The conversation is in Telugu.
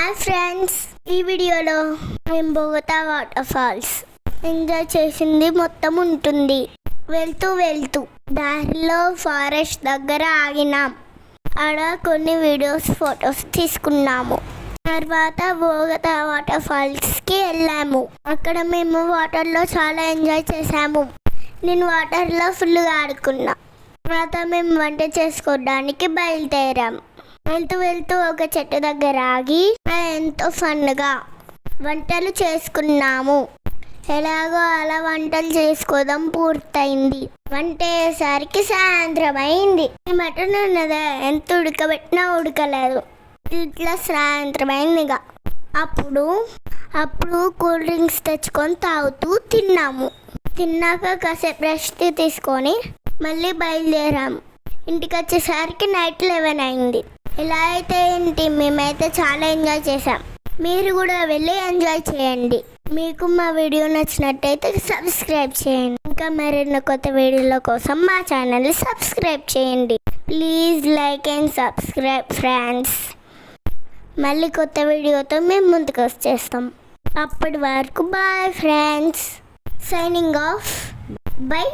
హాయ్ ఫ్రెండ్స్, ఈ వీడియోలో మేము బోగతా వాటర్ ఫాల్స్ ఎంజాయ్ చేసింది మొత్తం ఉంటుంది. వెళ్తూ దారిలో ఫారెస్ట్ దగ్గర ఆగినాం. ఆడ కొన్ని వీడియోస్ ఫొటోస్ తీసుకున్నాము. తర్వాత బోగతా వాటర్ ఫాల్స్కి వెళ్ళాము. అక్కడ మేము వాటర్లో చాలా ఎంజాయ్ చేసాము. నేను వాటర్లో ఫుల్గా ఆడుకున్నా. తర్వాత మేము వంట చేసుకోవడానికి బయలుదేరాం. వెళ్తూ ఒక చెట్టు దగ్గర ఆగి ఎంతో ఫన్గా వంటలు చేసుకున్నాము. ఎలాగో అలా వంటలు చేసుకోవడం పూర్తయింది. వంట అయ్యేసరికి సాయంత్రం అయింది. ఈ మటన్ ఉన్నదా ఎంత ఉడకబెట్టినా ఉడకలేదు. ఇట్లా సాయంత్రం అయింది. అప్పుడు కూల్ డ్రింక్స్ తెచ్చుకొని తాగుతూ తిన్నాము. తిన్నాక కాసేపు రెస్ట్ తీసుకొని మళ్ళీ బయలుదేరాము. ఇంటికి వచ్చేసరికి నైట్ 11 అయింది. ఇలా అయితే ఏంటి, మేమైతే చాలా ఎంజాయ్ చేసాం. మీరు కూడా వెళ్ళి ఎంజాయ్ చేయండి. మీకు మా వీడియో నచ్చినట్టయితే సబ్స్క్రైబ్ చేయండి. ఇంకా మరిన్ని కొత్త వీడియోల కోసం మా ఛానల్ని సబ్స్క్రైబ్ చేయండి. Please like and subscribe friends. మళ్ళీ కొత్త వీడియోతో మేము ముందుకు వచ్చేస్తాం. అప్పటి వరకు bye friends. Signing off. By.